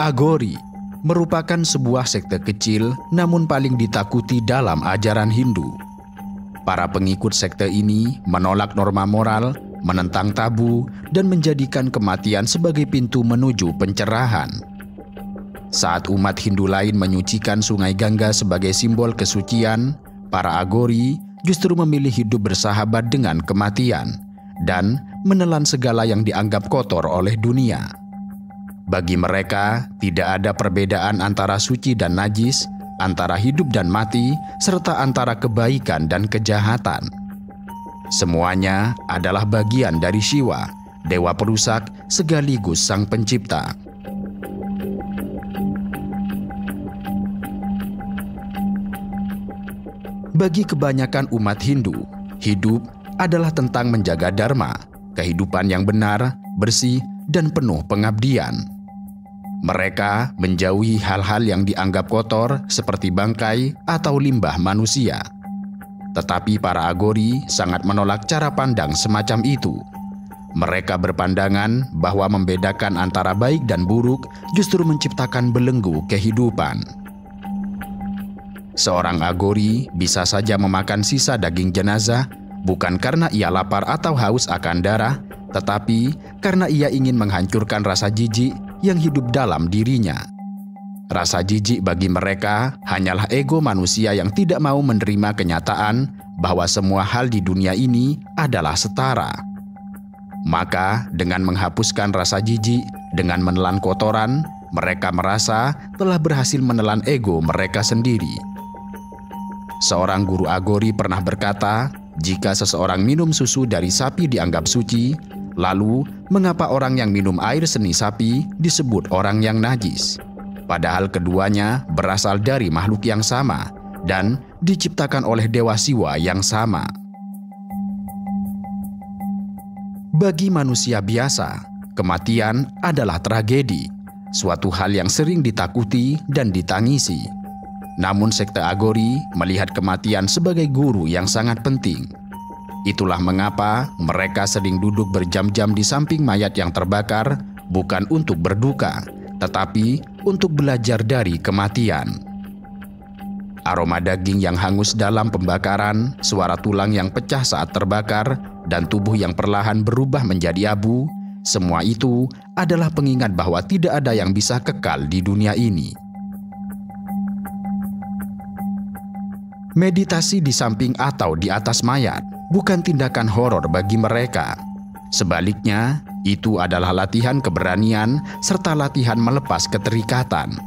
Agori merupakan sebuah sekte kecil namun paling ditakuti dalam ajaran Hindu. Para pengikut sekte ini menolak norma moral, menentang tabu, dan menjadikan kematian sebagai pintu menuju pencerahan. Saat umat Hindu lain menyucikan Sungai Gangga sebagai simbol kesucian, para Agori justru memilih hidup bersahabat dengan kematian dan menelan segala yang dianggap kotor oleh dunia. Bagi mereka, tidak ada perbedaan antara suci dan najis, antara hidup dan mati, serta antara kebaikan dan kejahatan. Semuanya adalah bagian dari Shiva, dewa perusak sekaligus sang pencipta. Bagi kebanyakan umat Hindu, hidup adalah tentang menjaga dharma, kehidupan yang benar, bersih, dan penuh pengabdian. Mereka menjauhi hal-hal yang dianggap kotor seperti bangkai atau limbah manusia. Tetapi para Agori sangat menolak cara pandang semacam itu. Mereka berpandangan bahwa membedakan antara baik dan buruk justru menciptakan belenggu kehidupan. Seorang Agori bisa saja memakan sisa daging jenazah bukan karena ia lapar atau haus akan darah, tetapi karena ia ingin menghancurkan rasa jijik yang hidup dalam dirinya. Rasa jijik bagi mereka hanyalah ego manusia yang tidak mau menerima kenyataan bahwa semua hal di dunia ini adalah setara. Maka dengan menghapuskan rasa jijik, dengan menelan kotoran, mereka merasa telah berhasil menelan ego mereka sendiri. Seorang guru Agori pernah berkata, jika seseorang minum susu dari sapi dianggap suci, lalu mengapa orang yang minum air seni sapi disebut orang yang najis? Padahal keduanya berasal dari makhluk yang sama dan diciptakan oleh Dewa Shiva yang sama. Bagi manusia biasa, kematian adalah tragedi, suatu hal yang sering ditakuti dan ditangisi. Namun sekte Agori melihat kematian sebagai guru yang sangat penting. Itulah mengapa mereka sering duduk berjam-jam di samping mayat yang terbakar, bukan untuk berduka, tetapi untuk belajar dari kematian. Aroma daging yang hangus dalam pembakaran, suara tulang yang pecah saat terbakar, dan tubuh yang perlahan berubah menjadi abu, semua itu adalah pengingat bahwa tidak ada yang bisa kekal di dunia ini. Meditasi di samping atau di atas mayat bukan tindakan horor bagi mereka. Sebaliknya, itu adalah latihan keberanian serta latihan melepas keterikatan.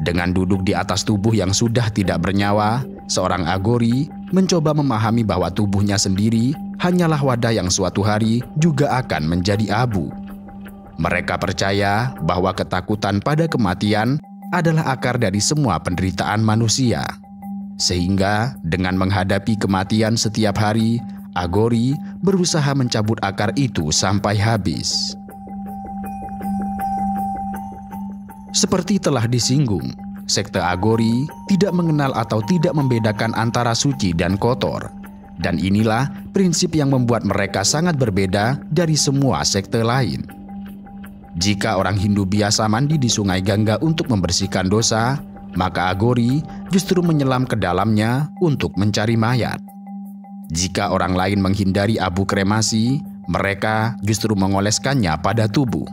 Dengan duduk di atas tubuh yang sudah tidak bernyawa, seorang Agori mencoba memahami bahwa tubuhnya sendiri hanyalah wadah yang suatu hari juga akan menjadi abu. Mereka percaya bahwa ketakutan pada kematian adalah akar dari semua penderitaan manusia. Sehingga dengan menghadapi kematian setiap hari, Agori berusaha mencabut akar itu sampai habis. Seperti telah disinggung, sekte Agori tidak mengenal atau tidak membedakan antara suci dan kotor. Dan inilah prinsip yang membuat mereka sangat berbeda dari semua sekte lain. Jika orang Hindu biasa mandi di Sungai Gangga untuk membersihkan dosa, maka Agori justru menyelam ke dalamnya untuk mencari mayat. Jika orang lain menghindari abu kremasi, mereka justru mengoleskannya pada tubuh.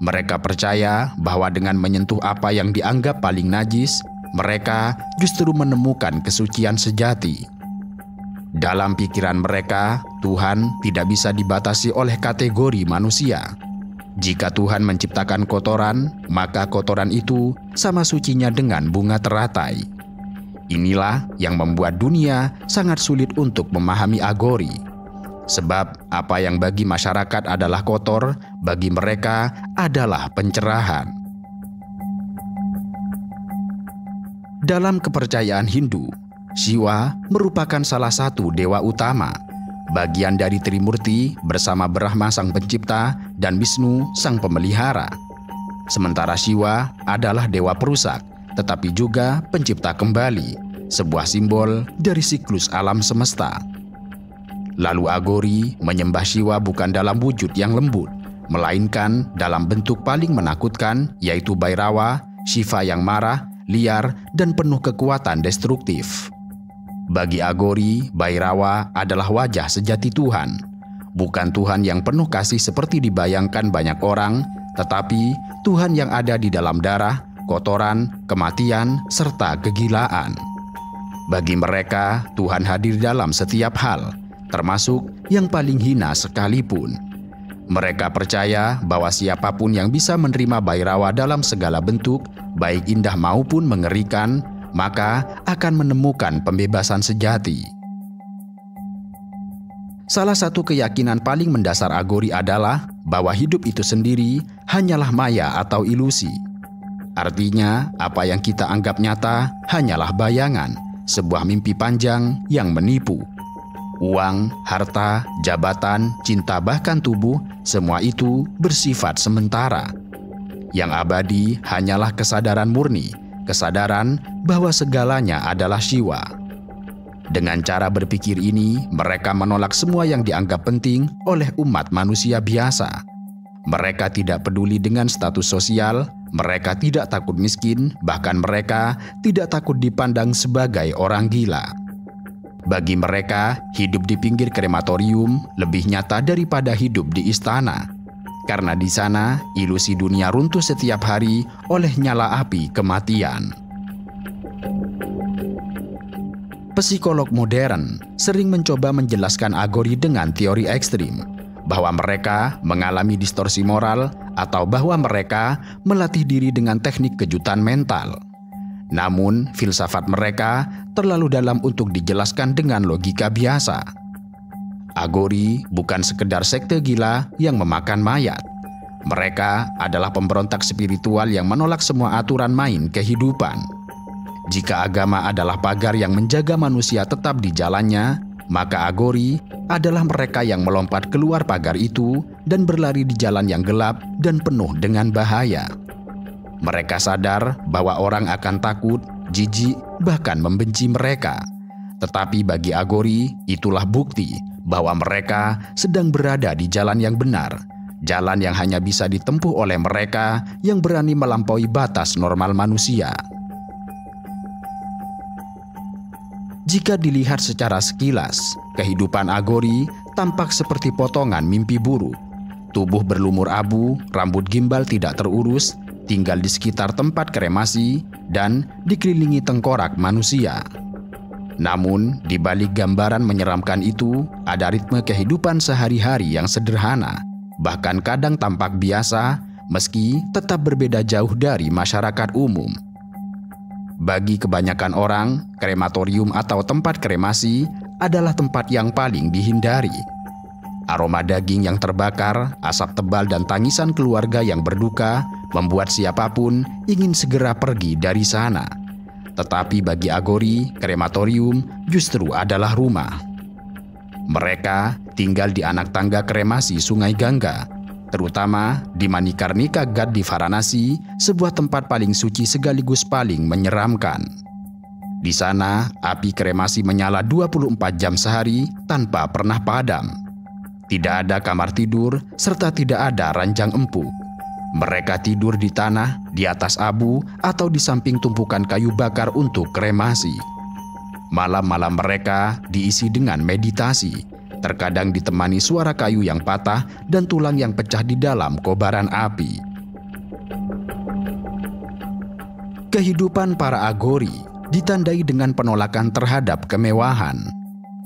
Mereka percaya bahwa dengan menyentuh apa yang dianggap paling najis, mereka justru menemukan kesucian sejati. Dalam pikiran mereka, Tuhan tidak bisa dibatasi oleh kategori manusia. Jika Tuhan menciptakan kotoran, maka kotoran itu sama sucinya dengan bunga teratai. Inilah yang membuat dunia sangat sulit untuk memahami Agori. Sebab apa yang bagi masyarakat adalah kotor, bagi mereka adalah pencerahan. Dalam kepercayaan Hindu, Shiva merupakan salah satu dewa utama, bagian dari Trimurti bersama Brahma sang pencipta dan Wisnu sang pemelihara. Sementara Shiva adalah dewa perusak, tetapi juga pencipta kembali, sebuah simbol dari siklus alam semesta. Lalu Agori menyembah Shiva bukan dalam wujud yang lembut, melainkan dalam bentuk paling menakutkan, yaitu Bhairava, Shiva yang marah, liar, dan penuh kekuatan destruktif. Bagi Aghori, Bhairava adalah wajah sejati Tuhan. Bukan Tuhan yang penuh kasih seperti dibayangkan banyak orang, tetapi Tuhan yang ada di dalam darah, kotoran, kematian, serta kegilaan. Bagi mereka, Tuhan hadir dalam setiap hal, termasuk yang paling hina sekalipun. Mereka percaya bahwa siapapun yang bisa menerima Bhairava dalam segala bentuk, baik indah maupun mengerikan, maka akan menemukan pembebasan sejati. Salah satu keyakinan paling mendasar Aghori adalah bahwa hidup itu sendiri hanyalah maya atau ilusi. Artinya, apa yang kita anggap nyata hanyalah bayangan, sebuah mimpi panjang yang menipu. Uang, harta, jabatan, cinta, bahkan tubuh, semua itu bersifat sementara. Yang abadi hanyalah kesadaran murni, kesadaran bahwa segalanya adalah Shiva. Dengan cara berpikir ini, mereka menolak semua yang dianggap penting oleh umat manusia biasa. Mereka tidak peduli dengan status sosial, mereka tidak takut miskin, bahkan mereka tidak takut dipandang sebagai orang gila. Bagi mereka, hidup di pinggir krematorium lebih nyata daripada hidup di istana. Karena di sana, ilusi dunia runtuh setiap hari oleh nyala api kematian. Psikolog modern sering mencoba menjelaskan Aghori dengan teori ekstrim, bahwa mereka mengalami distorsi moral atau bahwa mereka melatih diri dengan teknik kejutan mental. Namun, filsafat mereka terlalu dalam untuk dijelaskan dengan logika biasa. Aghori bukan sekedar sekte gila yang memakan mayat. Mereka adalah pemberontak spiritual yang menolak semua aturan main kehidupan. Jika agama adalah pagar yang menjaga manusia tetap di jalannya, maka Aghori adalah mereka yang melompat keluar pagar itu dan berlari di jalan yang gelap dan penuh dengan bahaya. Mereka sadar bahwa orang akan takut, jijik, bahkan membenci mereka. Tetapi bagi Aghori, itulah bukti bahwa mereka sedang berada di jalan yang benar, jalan yang hanya bisa ditempuh oleh mereka yang berani melampaui batas normal manusia. Jika dilihat secara sekilas, kehidupan Aghori tampak seperti potongan mimpi buruk. Tubuh berlumur abu, rambut gimbal tidak terurus, tinggal di sekitar tempat kremasi, dan dikelilingi tengkorak manusia. Namun, di balik gambaran menyeramkan itu, ada ritme kehidupan sehari-hari yang sederhana, bahkan kadang tampak biasa, meski tetap berbeda jauh dari masyarakat umum. Bagi kebanyakan orang, krematorium atau tempat kremasi adalah tempat yang paling dihindari. Aroma daging yang terbakar, asap tebal, dan tangisan keluarga yang berduka membuat siapapun ingin segera pergi dari sana. Tetapi bagi Aghori, krematorium justru adalah rumah. Mereka tinggal di anak tangga kremasi Sungai Gangga, terutama di Manikarnika Ghat di Varanasi, sebuah tempat paling suci sekaligus paling menyeramkan. Di sana, api kremasi menyala 24 jam sehari tanpa pernah padam. Tidak ada kamar tidur, serta tidak ada ranjang empuk. Mereka tidur di tanah, di atas abu, atau di samping tumpukan kayu bakar untuk kremasi. Malam-malam mereka diisi dengan meditasi, terkadang ditemani suara kayu yang patah dan tulang yang pecah di dalam kobaran api. Kehidupan para Aghori ditandai dengan penolakan terhadap kemewahan.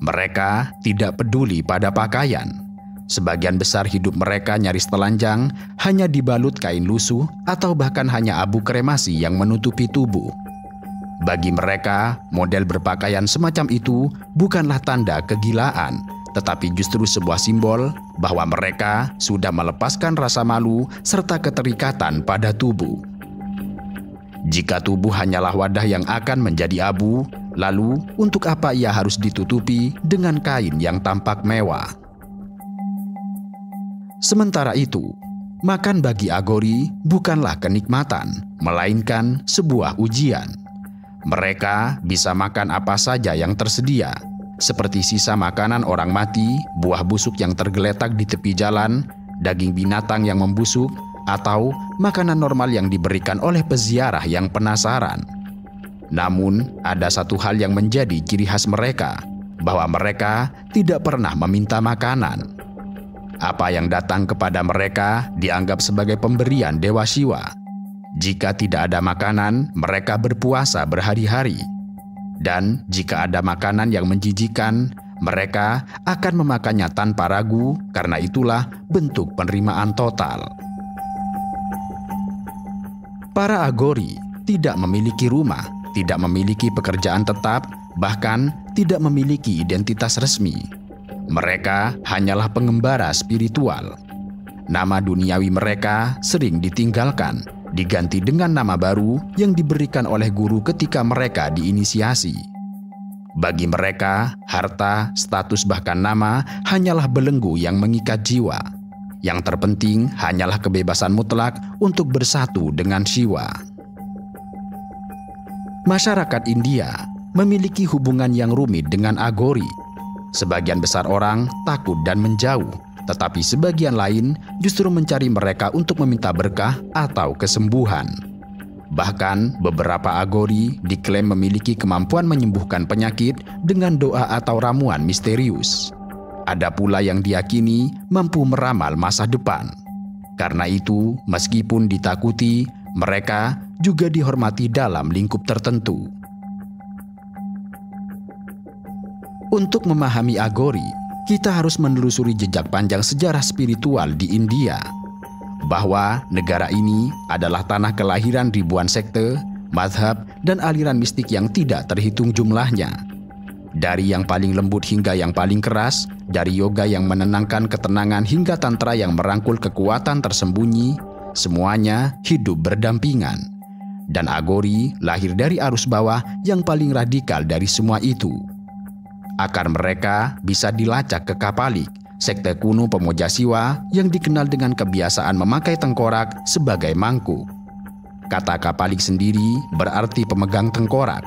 Mereka tidak peduli pada pakaian. Sebagian besar hidup mereka nyaris telanjang, hanya dibalut kain lusuh atau bahkan hanya abu kremasi yang menutupi tubuh. Bagi mereka, model berpakaian semacam itu bukanlah tanda kegilaan, tetapi justru sebuah simbol bahwa mereka sudah melepaskan rasa malu serta keterikatan pada tubuh. Jika tubuh hanyalah wadah yang akan menjadi abu, lalu untuk apa ia harus ditutupi dengan kain yang tampak mewah? Sementara itu, makan bagi Aghori bukanlah kenikmatan, melainkan sebuah ujian. Mereka bisa makan apa saja yang tersedia, seperti sisa makanan orang mati, buah busuk yang tergeletak di tepi jalan, daging binatang yang membusuk, atau makanan normal yang diberikan oleh peziarah yang penasaran. Namun, ada satu hal yang menjadi ciri khas mereka, bahwa mereka tidak pernah meminta makanan. Apa yang datang kepada mereka dianggap sebagai pemberian Dewa Siwa. Jika tidak ada makanan, mereka berpuasa berhari-hari. Dan jika ada makanan yang menjijikan, mereka akan memakannya tanpa ragu, karena itulah bentuk penerimaan total. Para Agori tidak memiliki rumah, tidak memiliki pekerjaan tetap, bahkan tidak memiliki identitas resmi. Mereka hanyalah pengembara spiritual. Nama duniawi mereka sering ditinggalkan, diganti dengan nama baru yang diberikan oleh guru ketika mereka diinisiasi. Bagi mereka, harta, status bahkan nama hanyalah belenggu yang mengikat jiwa. Yang terpenting hanyalah kebebasan mutlak untuk bersatu dengan Siwa. Masyarakat India memiliki hubungan yang rumit dengan Agori. Sebagian besar orang takut dan menjauh, tetapi sebagian lain justru mencari mereka untuk meminta berkah atau kesembuhan. Bahkan beberapa Agori diklaim memiliki kemampuan menyembuhkan penyakit dengan doa atau ramuan misterius. Ada pula yang diyakini mampu meramal masa depan. Karena itu, meskipun ditakuti, mereka juga dihormati dalam lingkup tertentu. Untuk memahami Agori, kita harus menelusuri jejak panjang sejarah spiritual di India. Bahwa negara ini adalah tanah kelahiran ribuan sekte, mazhab, dan aliran mistik yang tidak terhitung jumlahnya. Dari yang paling lembut hingga yang paling keras, dari yoga yang menenangkan ketenangan hingga tantra yang merangkul kekuatan tersembunyi, semuanya hidup berdampingan. Dan Agori lahir dari arus bawah yang paling radikal dari semua itu. Akar mereka bisa dilacak ke Kapalik, sekte kuno pemuja Siwa yang dikenal dengan kebiasaan memakai tengkorak sebagai mangkuk. Kata Kapalik sendiri berarti pemegang tengkorak.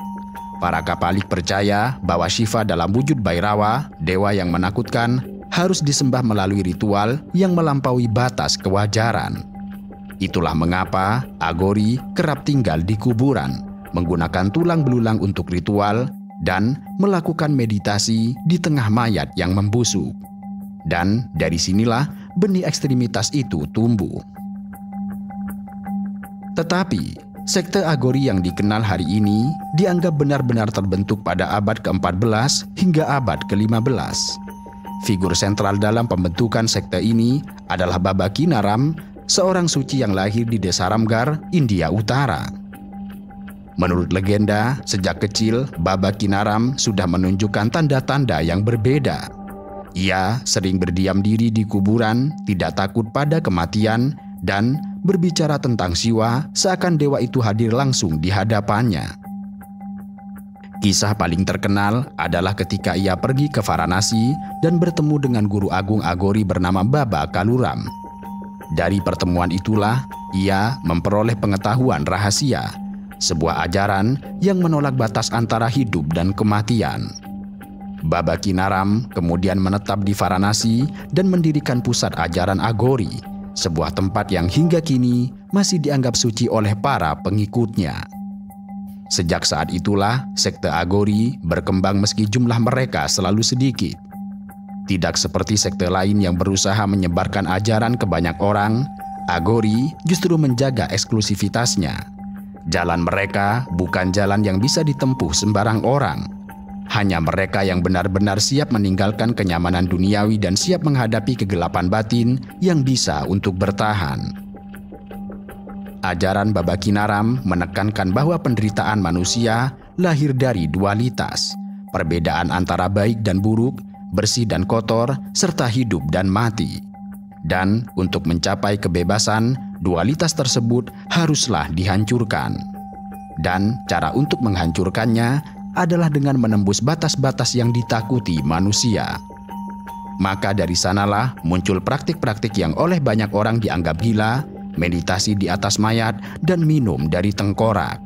Para Kapalik percaya bahwa Shiva dalam wujud Bhairava, dewa yang menakutkan, harus disembah melalui ritual yang melampaui batas kewajaran. Itulah mengapa Agori kerap tinggal di kuburan, menggunakan tulang belulang untuk ritual, dan melakukan meditasi di tengah mayat yang membusuk. Dan dari sinilah benih ekstremitas itu tumbuh. Tetapi, sekte Agori yang dikenal hari ini dianggap benar-benar terbentuk pada abad ke-14 hingga abad ke-15. Figur sentral dalam pembentukan sekte ini adalah Baba Kinaram, seorang suci yang lahir di desa Ramgar, India Utara. Menurut legenda, sejak kecil Baba Kinaram sudah menunjukkan tanda-tanda yang berbeda. Ia sering berdiam diri di kuburan, tidak takut pada kematian, dan berbicara tentang Siwa seakan dewa itu hadir langsung di hadapannya. Kisah paling terkenal adalah ketika ia pergi ke Varanasi dan bertemu dengan guru agung Agori bernama Baba Kaluram. Dari pertemuan itulah ia memperoleh pengetahuan rahasia, sebuah ajaran yang menolak batas antara hidup dan kematian. Baba Kinaram kemudian menetap di Varanasi dan mendirikan pusat ajaran Agori, sebuah tempat yang hingga kini masih dianggap suci oleh para pengikutnya. Sejak saat itulah sekte Agori berkembang meski jumlah mereka selalu sedikit. Tidak seperti sekte lain yang berusaha menyebarkan ajaran ke banyak orang, Agori justru menjaga eksklusivitasnya. Jalan mereka bukan jalan yang bisa ditempuh sembarang orang. Hanya mereka yang benar-benar siap meninggalkan kenyamanan duniawi dan siap menghadapi kegelapan batin yang bisa untuk bertahan. Ajaran Baba Kinaram menekankan bahwa penderitaan manusia lahir dari dualitas, perbedaan antara baik dan buruk, bersih dan kotor, serta hidup dan mati. Dan untuk mencapai kebebasan, dualitas tersebut haruslah dihancurkan. Dan cara untuk menghancurkannya adalah dengan menembus batas-batas yang ditakuti manusia. Maka dari sanalah muncul praktik-praktik yang oleh banyak orang dianggap gila, meditasi di atas mayat, dan minum dari tengkorak.